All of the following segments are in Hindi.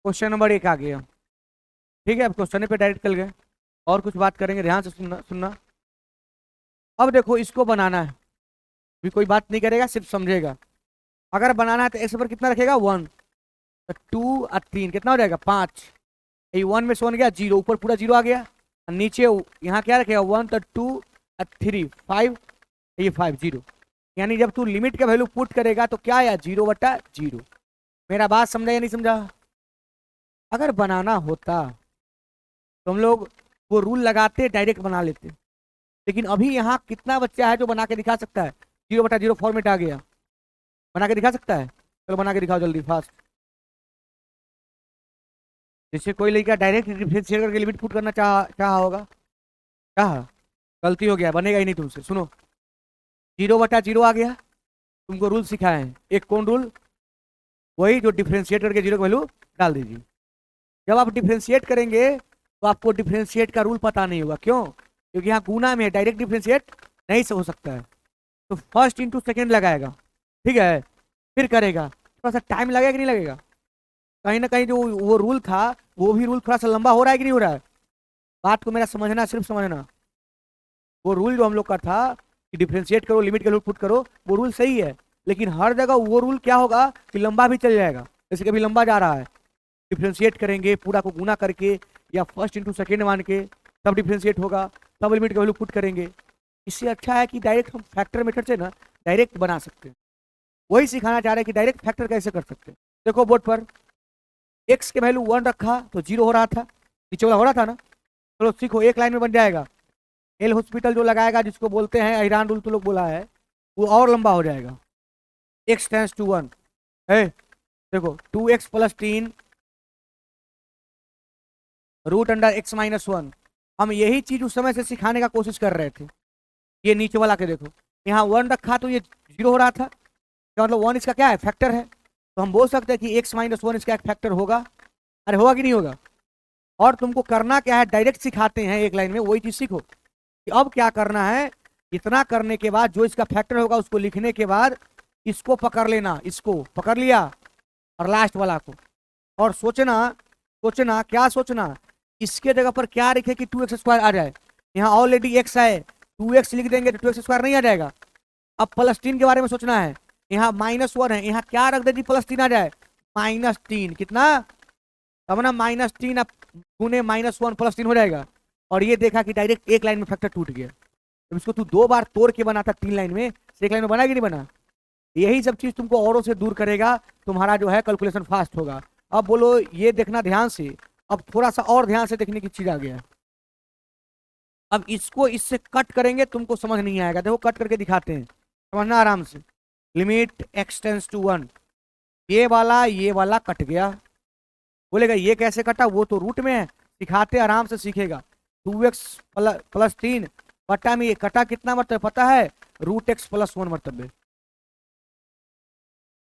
क्वेश्चन नंबर 1 आ गया। ठीक है, अब क्वेश्चन पे डायरेक्ट चल गए और कुछ बात करेंगे, ध्यान से सुनना। अब देखो इसको बनाना है, भी कोई बात नहीं करेगा, सिर्फ समझेगा। अगर बनाना है तो एक्स पर कितना रखेगा 1, तो 2 और 3 कितना हो जाएगा 5। ये 1 में से 1 गया 0, ऊपर पूरा 0 आ गया। और नीचे यहाँ क्या रखेगा 1, तो 2 और 3 5, ये 5 0। यानी जब तू लिमिट का वैल्यू पुट करेगा तो क्या आया 0/0। मेरा बात समझा या नहीं समझा? अगर बनाना होता तो हम लोग वो रूल लगाते डायरेक्ट बना लेते, लेकिन अभी यहाँ कितना बच्चा है जो बना के दिखा सकता है? 0/0 फॉर्मेट आ गया, बना के दिखा सकता है? चलो बना के दिखाओ जल्दी फास्ट। जैसे कोई लड़का डायरेक्ट डिफरेंशिएट करके लिमिट पुट करना चाहा होगा, चाहा, गलती हो गया, बनेगा ही नहीं तुमसे। सुनो, 0/0 आ गया, तुमको रूल सिखाए हैं। एक कौन रूल? वही जो डिफरेंशिएट करके 0 का वैल्यू डाल दीजिए। जब आप डिफरेंशिएट करेंगे तो आपको डिफरेंशिएट का रूल पता नहीं होगा। क्यों? क्योंकि यहाँ गुना में है, डायरेक्ट डिफरेंशिएट नहीं से हो सकता है। तो फर्स्ट इंटू सेकेंड लगाएगा, ठीक है, फिर करेगा। थोड़ा सा टाइम लगेगा कि नहीं लगेगा? कहीं ना कहीं जो वो रूल था वो भी रूल थोड़ा सा लंबा हो रहा है कि नहीं हो रहा है? बात को मेरा समझना, सिर्फ समझना। वो रूल जो हम लोग का था कि डिफरेंशिएट करो, लिमिट का रूल पुट करो, वो रूल सही है, लेकिन हर जगह वो रूल क्या होगा कि लंबा भी चल जाएगा। जैसे कभी लंबा जा रहा है, डिफरेंशिएट करेंगे पूरा को गुना करके या फर्स्ट इंटू सेकेंड मान के, तब डिफरेंशिएट होगा, तब लिमिट का वैल्यू पुट करेंगे। इससे अच्छा है कि डायरेक्ट हम फैक्टर मेथड से ना डायरेक्ट बना सकते हैं। वही सिखाना चाह रहे हैं कि डायरेक्ट फैक्टर कैसे कर सकते हैं। देखो बोर्ड पर एक्स के वैल्यू 1 रखा तो 0 हो रहा था, नीचे वाला हो रहा था ना। चलो सीखो, एक लाइन में बन जाएगा। एल हॉस्पिटल जो लगाएगा, जिसको बोलते हैं ईरान रूल तो लोग बोला है, वो और लंबा हो जाएगा। एक्स टेंस टू 1 है, देखो 2x + 3 √(x-1)। हम यही चीज उस समय से सिखाने का कोशिश कर रहे थे। ये नीचे वाला के देखो, यहाँ 1 रखा तो ये 0 हो रहा था, क्या मतलब 1 इसका क्या है फैक्टर है। तो हम बोल सकते हैं कि x-1 इसका एक फैक्टर होगा। अरे होगा कि नहीं होगा? और तुमको करना क्या है, डायरेक्ट सिखाते हैं एक लाइन में, वही चीज सीखो कि अब क्या करना है। इतना करने के बाद जो इसका फैक्टर होगा उसको लिखने के बाद इसको पकड़ लेना, इसको पकड़ लिया और लास्ट वाला को, और सोचना, सोचना क्या सोचना, इसके जगह पर क्या लिखे कि 2x² आ जाए। यहाँ ऑलरेडी x है, 2x लिख देंगे तो 2x² नहीं आ जाएगा। अब +3 के बारे में सोचना है, यहाँ -1 है, यहाँ क्या रख देगी +3 आ जाए, -3 कितना, तब ना -3 अब गुने -1 +3 हो जाएगा। और ये देखा कि डायरेक्ट एक लाइन में फैक्टर टूट गया। तो इसको तू 2 बार तोड़ के बना था 3 लाइन में, एक लाइन में बना कि नहीं बना? यही सब चीज तुमको औरों से दूर करेगा, तुम्हारा जो है कैलकुलेशन फास्ट होगा। अब बोलो ये देखना ध्यान से, अब थोड़ा सा और ध्यान से देखने की चीज आ गया है। अब इसको इससे कट करेंगे, तुमको समझ नहीं आएगा, देखो कट करके दिखाते हैं, समझना आराम से। लिमिट x टेंस टू 1, ये वाला कट गया। बोलेगा ये कैसे कटा, वो तो रूट में है, सिखाते आराम से सीखेगा। 2x + 3 बटा में ये कटा कितना मरतबे पता है, √x + 1 मरतबे,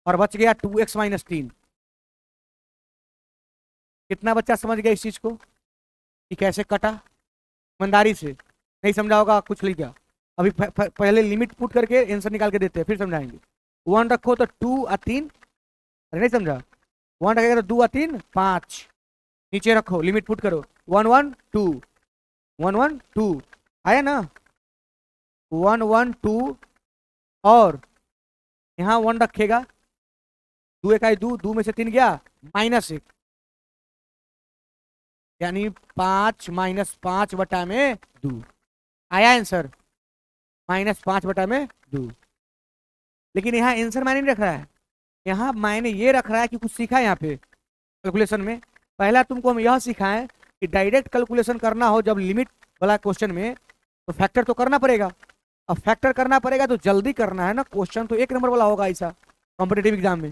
और बच गया 2x - 3। कितना बच्चा समझ गया इस चीज को कि कैसे कटा? ईमानदारी से नहीं समझा होगा कुछ लिख गया। अभी पहले लिमिट पुट करके आंसर निकाल के देते हैं, फिर समझाएंगे। 1 रखो तो 2 और 3, अरे नहीं समझा, 1 रखेगा तो 2 और 3 5, नीचे रखो लिमिट पुट करो, 1 1 2 1 1 2 आया ना, 1 1 2, और यहाँ 1 रखेगा, 2 1 2, 2 में से 3 गया -1, यानी 5 -5 बटा में 2 आया आंसर, -5 बटा में 2। लेकिन यहाँ आंसर मायने नहीं रख रहा है, यहाँ मायने ये रख रहा है कि कुछ सीखा है यहाँ पे कैलकुलेशन में। पहला तुमको हम यह सिखाएं कि डायरेक्ट कैलकुलेशन करना हो जब लिमिट वाला क्वेश्चन में, तो फैक्टर तो करना पड़ेगा। अब फैक्टर करना पड़ेगा तो जल्दी करना है ना, क्वेश्चन तो 1 नंबर वाला होगा ऐसा कॉम्पिटेटिव एग्जाम में।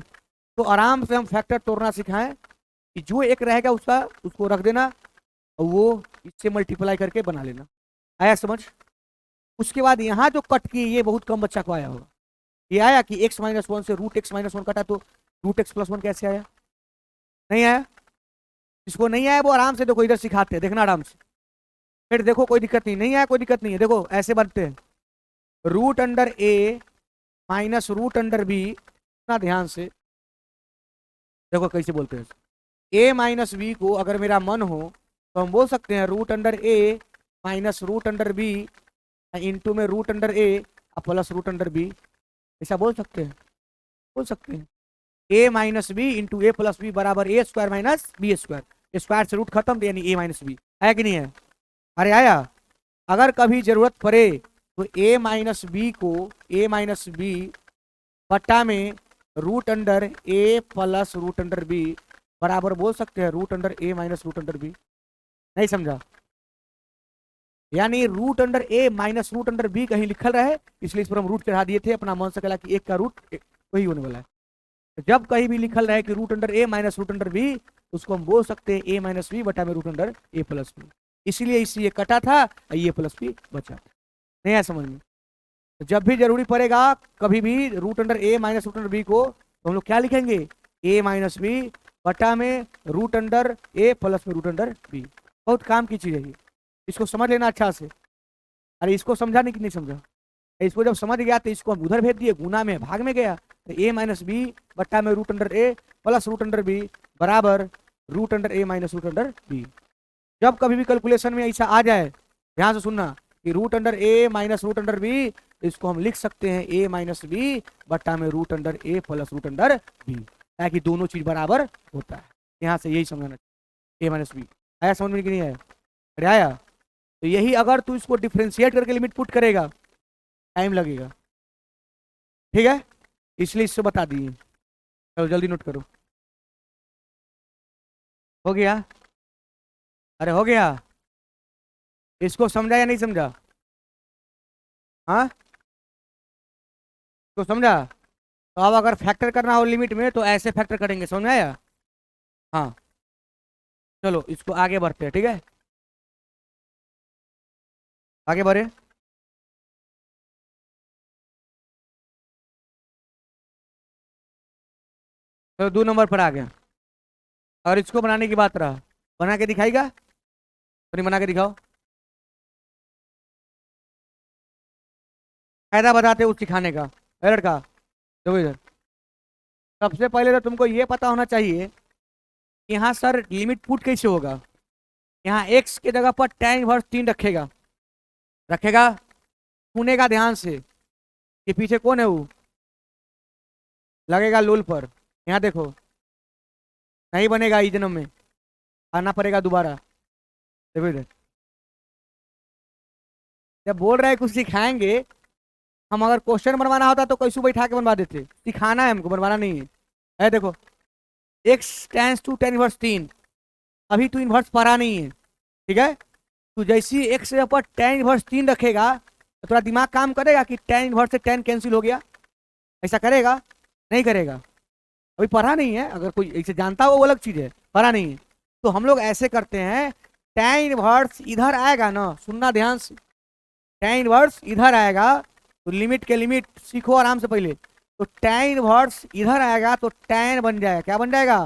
तो आराम से हम फैक्टर तोड़ना सिखाएं कि जो एक रहेगा उसका उसको रख देना और वो इससे मल्टीप्लाई करके बना लेना। आया समझ? उसके बाद यहाँ जो कट की, ये बहुत कम बच्चा को आया होगा। ये आया कि x-1 से √x-1 कटा तो √x + 1 कैसे आया? नहीं आया। जिसको नहीं आया वो आराम से देखो, इधर सिखाते हैं, देखना आराम से, फिर देखो कोई दिक्कत नहीं, नहीं आया कोई दिक्कत नहीं है। देखो ऐसे बनते हैं, √a - √b, इतना ध्यान से देखो कैसे बोलते हैं। ए माइनस बी को अगर मेरा मन हो तो हम बोल सकते हैं root under A minus root under B into में root under A plus root under B, ऐसा बोल सकते हैं? बोल सकते हैं। A minus B into A plus B बराबर A square minus B square, square से रूट खत्म तो यानी ए माइनस बी, है कि नहीं है? अरे आया। अगर कभी जरूरत पड़े तो ए माइनस बी को ए माइनस बी बट्टा में root under A plus root under B बराबर बोल सकते हैं root under A minus root under B. नहीं समझा? यानी root under A minus root under B कहीं लिखल रहे इसलिए इस पर हम रूट चढ़ा दिए थे, अपना मन से कहला कि एक का रूट वही होने वाला है। तो जब कहीं भी लिखल रहे कि root under A minus root under B तो उसको हम बोल सकते हैं ए माइनस बी बटा में root under A plus B, इसीलिए इसलिए कटा था ये प्लस बी बचा। नहीं है समझ में? तो जब भी जरूरी पड़ेगा कभी भी root under A minus root under B को तो हम लोग क्या लिखेंगे? ए माइनस बी बटा में रूट अंडर ए प्लस में रूट अंडर बी। बहुत काम की चीज है ये, इसको समझ लेना अच्छा से। अरे इसको समझा नहीं कि नहीं समझा? इसको जब समझ गया तो इसको हम उधर भेज दिए, गुना में भाग में गया तो ए माइनस बी बट्टा में root under A plus root under B बराबर root under A minus root under B. जब कभी भी कैलकुलेशन में ऐसा आ जाए ध्यान से सुनना कि root under A minus root under B तो इसको हम लिख सकते हैं ए माइनस बी बट्टा में root under A plus root under B, ताकि दोनों चीज बराबर होता है। यहाँ से यही समझना ए माइनस बी। आया समझ में कि नहीं आया? अरे आया। तो यही अगर तू इसको डिफ्रेंशिएट करके लिमिट पुट करेगा टाइम लगेगा, ठीक है? इसलिए इससे बता दिए। चलो जल्दी नोट करो। हो गया? अरे हो गया। इसको समझा या नहीं समझा? हाँ तो समझा? तो अब अगर फैक्टर करना हो लिमिट में तो ऐसे फैक्टर करेंगे, समझ में आया? हाँ चलो इसको आगे बढ़ते हैं, ठीक है? आगे बढ़े। तो 2 नंबर पर आ गया और इसको बनाने की बात रहा, बना के दिखाएगा तो नहीं? बना के दिखाओ। फायदा बताते उस सिखाने का। है लड़का देखो इधर, सबसे पहले तो तुमको ये पता होना चाहिए कि यहाँ सर लिमिट पुट कैसे होगा। यहाँ x के जगह पर tan इनवर्स 3 रखेगा, रखेगा। सुनेगा ध्यान से कि पीछे कौन है वो, लगेगा लूल पर। यहाँ देखो नहीं बनेगा इस जन्म में, आना पड़ेगा दोबारा। देखो इधर जब बोल रहे हैं कुछ सिखाएंगे, हम अगर क्वेश्चन बनवाना होता तो कैसे बैठा के बनवा देते, सिखाना है हमको, बनवाना नहीं है। है देखो x tends to tan inverse 3, अभी तू इनवर्स पढ़ा नहीं है, ठीक है? तू जैसी x के ऊपर tan इनवर्स 3 रखेगा तो थोड़ा दिमाग काम करेगा कि tan इनवर्स से tan कैंसिल हो गया, ऐसा करेगा? नहीं करेगा। अभी पढ़ा नहीं है, अगर कोई ऐसे जानता हो वो अलग चीज है, पढ़ा नहीं है। तो हम लोग ऐसे करते हैं, tan इनवर्स इधर आएगा ना, सुनना ध्यान से, tan इनवर्स इधर आएगा तो लिमिट के लिमिट सीखो आराम से पहले। तो tan इनवर्स इधर आएगा तो tan बन जाएगा, क्या बन जाएगा?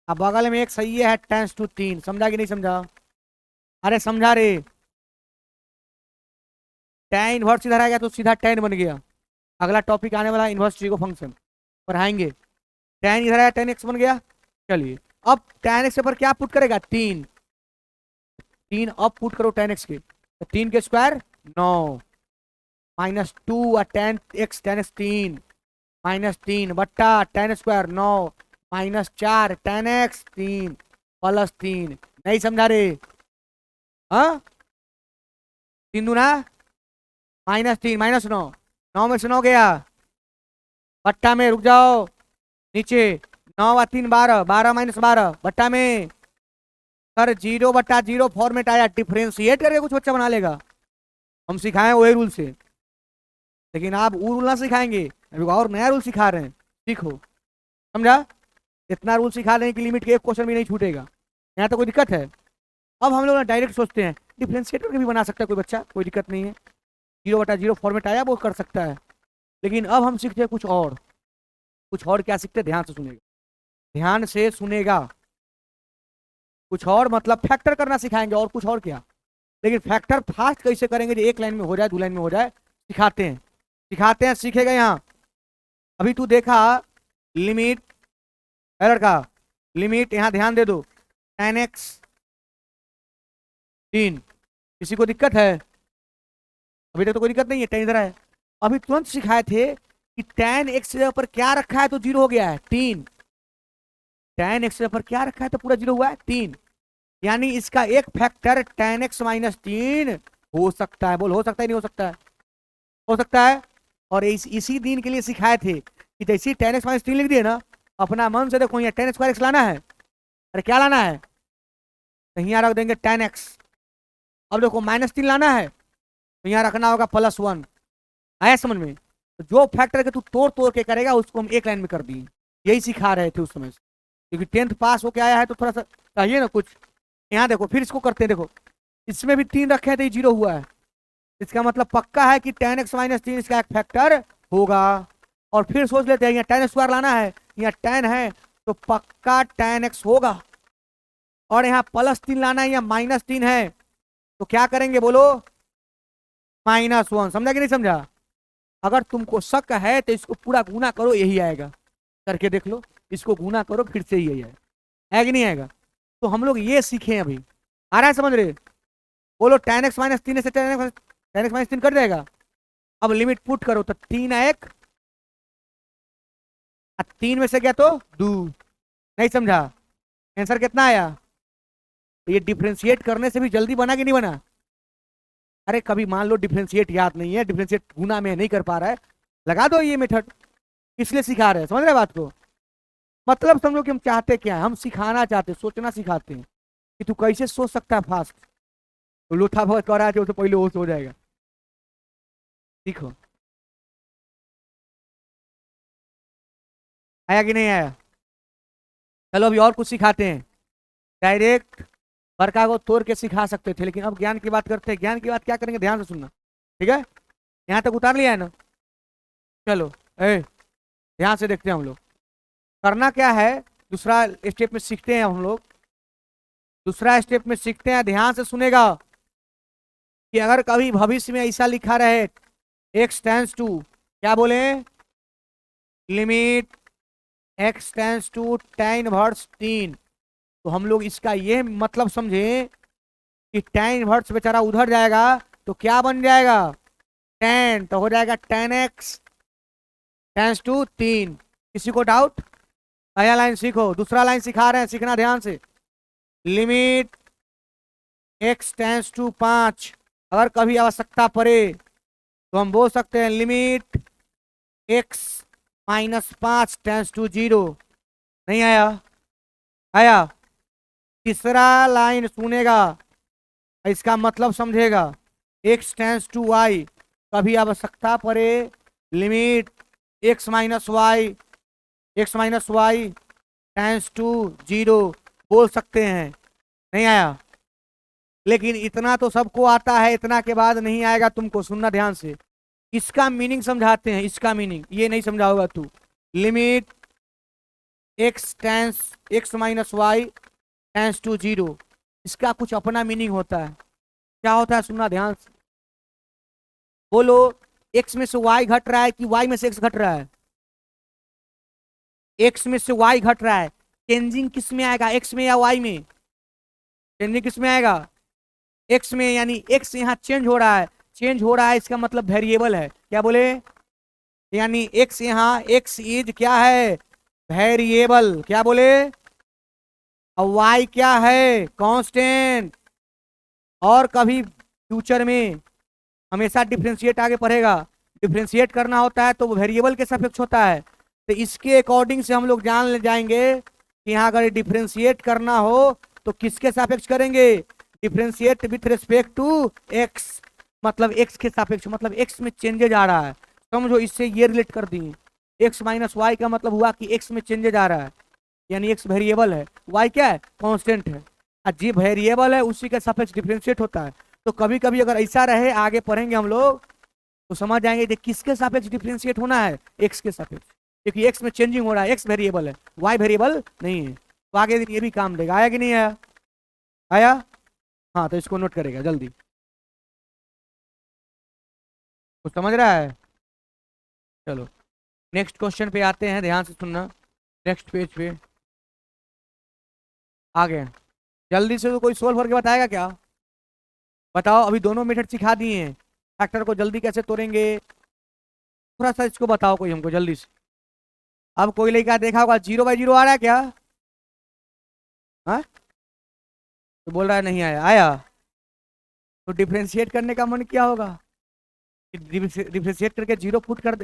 अब बगल में एक सही है टेंस टू 3, समझा कि नहीं समझा? अरे समझा रे। tan इनवर्स इधर आएगा तो सीधा tan बन गया। अगला टॉपिक आने वाला इनवर्स ट्री को फंक्शन पढ़ाएंगे। tan इधर आया tan x बन गया। चलिए अब tan x पर क्या पुट करेगा? 3 अब पुट करो tan x के, तो 3 के स्क्वायर 9 माइनस 2 और tan x 3 माइनस 3 बट्टा tan square 9 minus 4 tan x 3 plus 3। नहीं समझा रे? हाँ 3 दूना माइनस 3 माइनस 9, 9 में से 9 गया, बट्टा में रुक जाओ नीचे 9 और 3 12, 12 माइनस 12 बट्टा में सर 0 बट्टा 0 फॉर्मेट आया, डिफ्रेंशिएट करके कुछ बच्चा बना लेगा। हम सिखाएं वही रूल से, लेकिन आप वो रूल ना सिखाएंगे, अभी और नया रूल सिखा रहे हैं, सीखो। समझा? इतना रूल सिखा रहे हैं कि लिमिट के एक क्वेश्चन भी नहीं छूटेगा। यहाँ तो कोई दिक्कत है? अब हम लोग ना डायरेक्ट सोचते हैं डिफ्रेंशिएट करके भी बना सकता है कोई बच्चा, कोई दिक्कत नहीं है। 0 बटा 0 फॉर्मेट आया वो कर सकता है, लेकिन अब हम सीखते हैं कुछ और। कुछ और क्या सीखते हैं? ध्यान से सुनेगा, ध्यान से सुनेगा। कुछ और मतलब फैक्टर करना सिखाएंगे, और कुछ और क्या। लेकिन फैक्टर फास्ट कैसे करेंगे जो एक लाइन में हो जाए, 2 लाइन में हो जाए, सिखाते हैं, सिखाते हैं, सीखेगा। यहाँ अभी तू देखा लिमिट है लड़का, लिमिट, यहाँ ध्यान दे दो, tan x 3। किसी को दिक्कत है? अभी तक तो कोई दिक्कत नहीं है, tan इधर है। अभी तुरंत सिखाए थे कि tan x के ऊपर क्या रखा है तो 0 हो गया है 3। tan x के ऊपर क्या रखा है तो पूरा 0 हुआ है 3। यानी इसका एक फैक्टर tan x माइनस 3 हो सकता है। बोल, हो सकता है नहीं हो सकता है? हो सकता है। और इसी दिन के लिए सिखाए थे कि जैसे tan x माइनस 3 लिख दिए ना, अपना मन से देखो, यहाँ tan स्क्वायर x लाना है। अरे क्या लाना है? तो यहाँ रख देंगे tan x। अब देखो -3 लाना है तो यहाँ रखना होगा +1। आया समझ में? तो जो फैक्टर के तू तोड़ तोड़ के करेगा उसको हम एक लाइन में कर दिए। यही सिखा रहे थे उस समय से, क्योंकि 10th पास होके आया है तो थोड़ा सा चाहिए ना कुछ। यहाँ देखो, फिर इसको करते हैं। देखो, इसमें भी 3 रखे हैं तो ये 0 हुआ है। इसका मतलब पक्का है कि tan x माइनस 3 इसका एक फैक्टर होगा। और फिर सोच लेते हैं, यहाँ tan स्क्वायर लाना है, यहाँ tan है तो पक्का tan x होगा। और यहाँ +3 लाना है, यहाँ -3 है तो क्या करेंगे बोलो? -1। समझा कि नहीं समझा? अगर तुमको शक है तो इसको पूरा गुना करो, यही आएगा। करके देख लो, इसको गुना करो फिर से यही है कि नहीं आएगा? तो हम लोग ये सीखे अभी। आ रहा है समझ रहे? बोलो, tan x माइनस 3 से tan x माइनस 3 कर जाएगा। अब लिमिट पुट करो तो 3 1 3 में से गया तो 2। नहीं समझा? आंसर कितना आया? तो ये डिफ्रेंशिएट करने से भी जल्दी बना कि नहीं बना? अरे कभी मान लो डिफ्रेंशिएट याद नहीं है, डिफ्रेंशिएट गुना में नहीं कर पा रहा है, लगा दो ये मेथड। इसलिए सिखा रहे हैं, समझ रहे बात को? मतलब समझो कि हम चाहते क्या है, हम सिखाना चाहते, सोचना सिखाते हैं कि तू कैसे सोच सकता है फास्ट। तो लोथा बहुत कर रहा है तो पहले वो सो जाएगा। सीखो। आया कि नहीं आया? चलो अभी और कुछ सिखाते हैं। डायरेक्ट बरका को तोड़ के सिखा सकते थे, लेकिन अब ज्ञान की बात करते हैं। ज्ञान की बात क्या करेंगे, ध्यान से सुनना, ठीक है? यहाँ तक उतार लिया है ना? चलो ध्यान से देखते हैं हम लोग करना क्या है। दूसरा स्टेप में सीखते हैं हम लोग। दूसरा स्टेप में सीखते हैं, ध्यान से सुनेगा, कि अगर कभी भविष्य में ऐसा लिखा रहे x टेंस टू, क्या बोले, limit x tends to tan inverse 3, तो हम लोग इसका ये मतलब समझे कि tan इनवर्स बेचारा उधर जाएगा तो क्या बन जाएगा, tan, तो हो जाएगा tan x टेंस टू 3। किसी को डाउट? पहला लाइन सीखो, दूसरा लाइन सिखा रहे हैं, सीखना ध्यान से। लिमिट x टेंस टू 5, अगर कभी आवश्यकता पड़े तो हम बोल सकते हैं लिमिट x -5 टेंस टू 0। नहीं आया? आया? तीसरा लाइन सुनेगा, इसका मतलब समझेगा, x टेंस टू y, कभी आवश्यकता पड़े limit x -y tends to 0 बोल सकते हैं। नहीं आया? लेकिन इतना तो सबको आता है, इतना के बाद नहीं आएगा तुमको। सुनना ध्यान से, इसका मीनिंग समझाते हैं। इसका मीनिंग ये नहीं समझा होगा तू। Limit x -y tends to 0, इसका कुछ अपना मीनिंग होता है। क्या होता है, सुनना ध्यान से। बोलो, x में से y घट रहा है कि y में से x घट रहा है? x में से y घट रहा है। चेंजिंग किस में आएगा, x में या y में? चेंजिंग किस में आएगा? x में। यानी x यहाँ चेंज हो रहा है। चेंज हो रहा है इसका मतलब वेरिएबल है। क्या बोले? यानी x यहाँ, x इज क्या है, वेरिएबल। क्या बोले? और y क्या है, कांस्टेंट। और कभी फ्यूचर में हमेशा डिफरेंशिएट आगे पढ़ेगा, डिफरेंशिएट करना होता है तो वो वेरिएबल के सापेक्ष होता है। तो इसके अकॉर्डिंग से हम लोग जान ले जाएंगे कि यहाँ अगर डिफरेंशिएट करना हो तो किसके सापेक्ष करेंगे, differentiate with respect to x, मतलब x के सापेक्ष, मतलब x में चेंजेज आ रहा है। समझो, इससे ये रिलेट कर दिए। x -y का मतलब हुआ कि x में चेंजेज आ रहा है, यानी x वेरिएबल है, y क्या है, कांस्टेंट है। और जी वेरिएबल है उसी के सापेक्ष डिफरेंशिएट होता है। तो कभी कभी अगर ऐसा रहे, आगे पढ़ेंगे हम लोग तो समझ जाएंगे कि किसके सापेक्ष डिफरेंशिएट होना है, x के सापेक्ष, क्योंकि x में चेंजिंग हो रहा है, x वेरिएबल है, y वेरिएबल नहीं है। तो आगे दिन ये भी काम देगा। आया कि नहीं आया? आया? हाँ, तो इसको नोट करेगा जल्दी। कुछ समझ रहा है? चलो नेक्स्ट क्वेश्चन पे आते हैं, ध्यान से सुनना। नेक्स्ट पेज पे आ गए। जल्दी से तो कोई सोल्व करके बताएगा क्या? बताओ, अभी दोनों मेथड सिखा दिए हैं। फैक्टर को जल्दी कैसे तोड़ेंगे, थोड़ा सा इसको बताओ कोई हमको जल्दी से। अब कोई लड़का देखा होगा 0/0 आ रहा है क्या? हाँ, तो बोल रहा है नहीं आया। आया तो डिफ्रेंशिएट करने का मन क्या होगा? डिफ्रेंशिएट करके जीरो पुट कर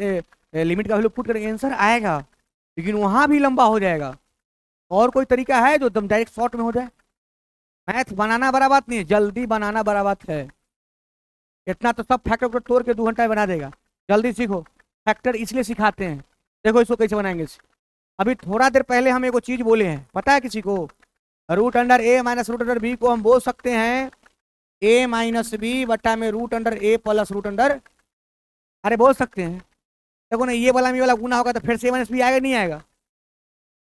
लिमिट का वैल्यू पुट करके आंसर आएगा, लेकिन वहां भी लंबा हो जाएगा। और कोई तरीका है जो एकदम डायरेक्ट शॉर्ट में हो जाए? मैथ बनाना बड़ा बात नहीं है, जल्दी बनाना बड़ा बात है। इतना तो सब फैक्टर को तोड़ के 2 घंटा में बना देगा। जल्दी सीखो, फैक्टर इसलिए सिखाते हैं। देखो इसको कैसे बनाएंगे। अभी थोड़ा देर पहले हम एक चीज बोले हैं, पता है किसी को? Root under A minus root under B को हम बोल सकते हैं ए माइनस बी बटा में root under A plus root under, अरे बोल सकते हैं। देखो ना, ये वाला मी वाला गुना होगा तो फिर से ए माइनस बी आएगा नहीं आएगा?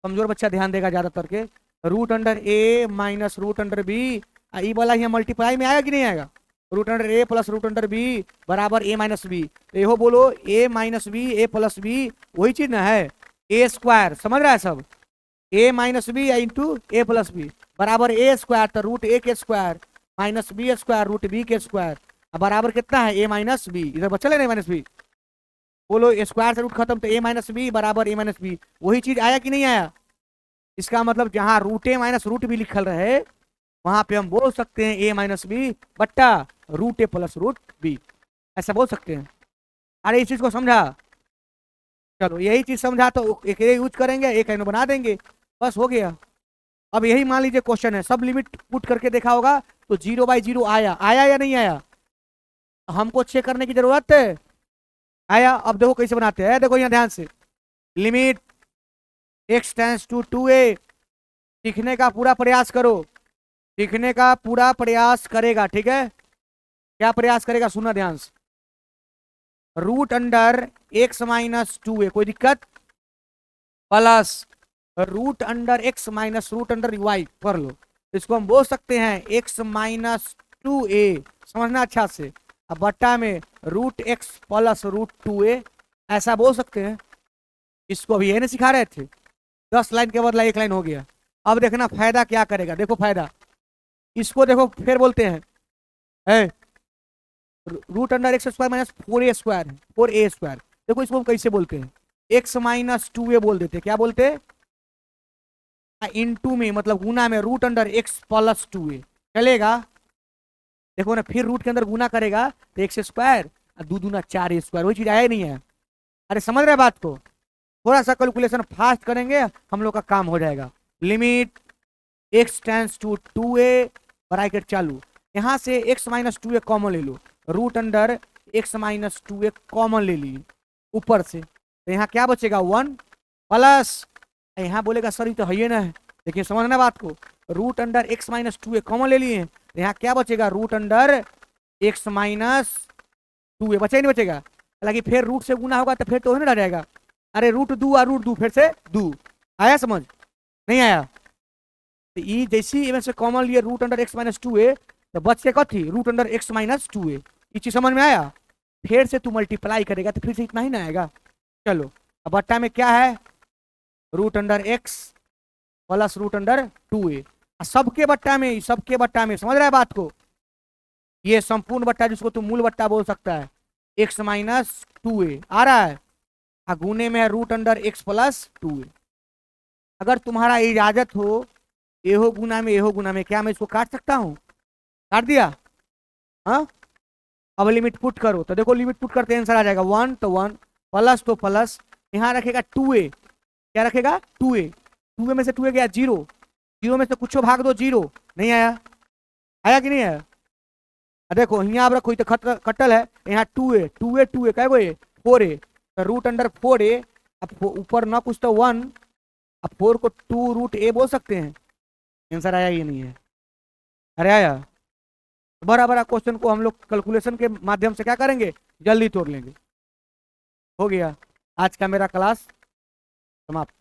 कमजोर बच्चा ध्यान देगा ज्यादातर के। Root under A minus root under B, ई वाला यहाँ मल्टीप्लाई में आएगा कि नहीं आएगा? Root under A plus root under B बराबर ए माइनस बी। तो यो बोलो ए माइनस बी ए प्लस बी, वही चीज ना है, ए स्क्वायर। समझ रहा है सब? A minus B into A plus B बराबर ए स्क्वायर, तो रूट ए के square minus B square root B के स्क्वायर बराबर कितना है? A minus B. इधर बच्चा ले माइनस बी, बोलो स्क्वायर से रूट खत्म, तो ए माइनस बी बराबर ए माइनस बी। वही चीज आया कि नहीं आया? इसका मतलब जहां रूट ए माइनस रूट बी लिखल रहे वहां पे हम बोल सकते हैं ए माइनस बी बट्टा रूट ए प्लस रूट बी, ऐसा बोल सकते हैं। अरे इस चीज को समझा? चलो यही चीज समझा तो एक यूज करेंगे, एक एनो बना देंगे, बस हो गया। अब यही मान लीजिए क्वेश्चन है, सब लिमिट पुट करके देखा होगा तो 0/0 आया, आया या नहीं आया? हमको चेक करने की जरूरत है, आया। अब देखो कैसे बनाते हैं, देखो यहाँ ध्यान से। Limit x tends to 2a, सीखने का पूरा प्रयास करो, सीखने का पूरा प्रयास करेगा, ठीक है? क्या प्रयास करेगा, सुनना ध्यान से। Root under x minus 2a, कोई दिक्कत? Plus root under x minus root under y कर लो, इसको हम बोल सकते हैं x माइनस 2a, समझना अच्छा से। अब बट्टा में root x plus root 2a, ऐसा बोल सकते हैं। इसको अभी ये नहीं सिखा रहे थे, 10 लाइन के बदला 1 लाइन हो गया। अब देखना फायदा क्या करेगा, देखो फायदा। इसको देखो फिर बोलते हैं root under X square minus 4a square, 4a square. देखो इसको हम कैसे बोलते हैं, x माइनस 2a बोल देते, क्या बोलते? इनटू में मतलब गुना में root under x plus 2a, चलेगा? देखो ना, फिर रूट के अंदर गुना करेगा तो एक्स स्क्वायर और 2 दूना 4a स्क्वायर, वही चीज आया नहीं है? अरे समझ रहे बात को? थोड़ा सा कैलकुलेशन फास्ट करेंगे हम लोग का काम हो जाएगा। Limit x tends to 2a bracket चालू, यहाँ से x माइनस 2a कॉमन ले लो, root under x minus 2a common ले ली ऊपर से, तो यहाँ क्या बचेगा 1 प्लस, यहाँ बोलेगा सर ये तो है ना, देखिए समझना बात को। Root under x minus 2a common ले लिए, तो यहाँ क्या बचेगा root under x minus 2a, बचेगा नहीं बचेगा? हालांकि फिर रूट से गुना होगा तो फिर तो होने रह जाएगा। अरे रूट 2 और रूट 2 फिर से 2, आया समझ? नहीं आया? तो ये जैसी इनमें से कॉमन लिए root under x minus 2a, तो बच के कथी root under x minus 2a। ये चीज समझ में आया? फिर से तू मल्टीप्लाई करेगा तो फिर से इतना ही ना आएगा। चलो अब बट्टा में क्या है, root under x plus root under 2a, सबके बट्टा में, सबके बट्टा में, समझ रहा है बात को? ये संपूर्ण बट्टा जिसको तू मूल बट्टा बोल सकता है, x माइनस 2a आ रहा है, गुने में है root under x plus 2a। अगर तुम्हारा इजाजत हो एहो गुना में एहो गुना में, क्या मैं इसको काट सकता हूँ? काट दिया? हाँ, अब लिमिट पुट करो, तो देखो लिमिट पुट करते आंसर आ जाएगा 1 तो 1 प्लस तो प्लस, यहाँ रखेगा 2a, क्या रखेगा 2a, 2a में से 2a गया 0, 0 में से कुछ भाग दो 0, नहीं आया? आया कि नहीं आया? देखो यहाँ आप रखो तो कटल है, यहाँ 2a 2a 2a क्या है 4a, तो रूट अंडर 4a, अब ऊपर ना कुछ तो 1, अब 4 को 2 रूट a बोल सकते हैं। आंसर आया ये नहीं है? अरे आया? बड़ा बड़ा क्वेश्चन को हम लोग कैलकुलेशन के माध्यम से क्या करेंगे, जल्दी तोड़ लेंगे। हो गया आज का मेरा क्लास समाप्त।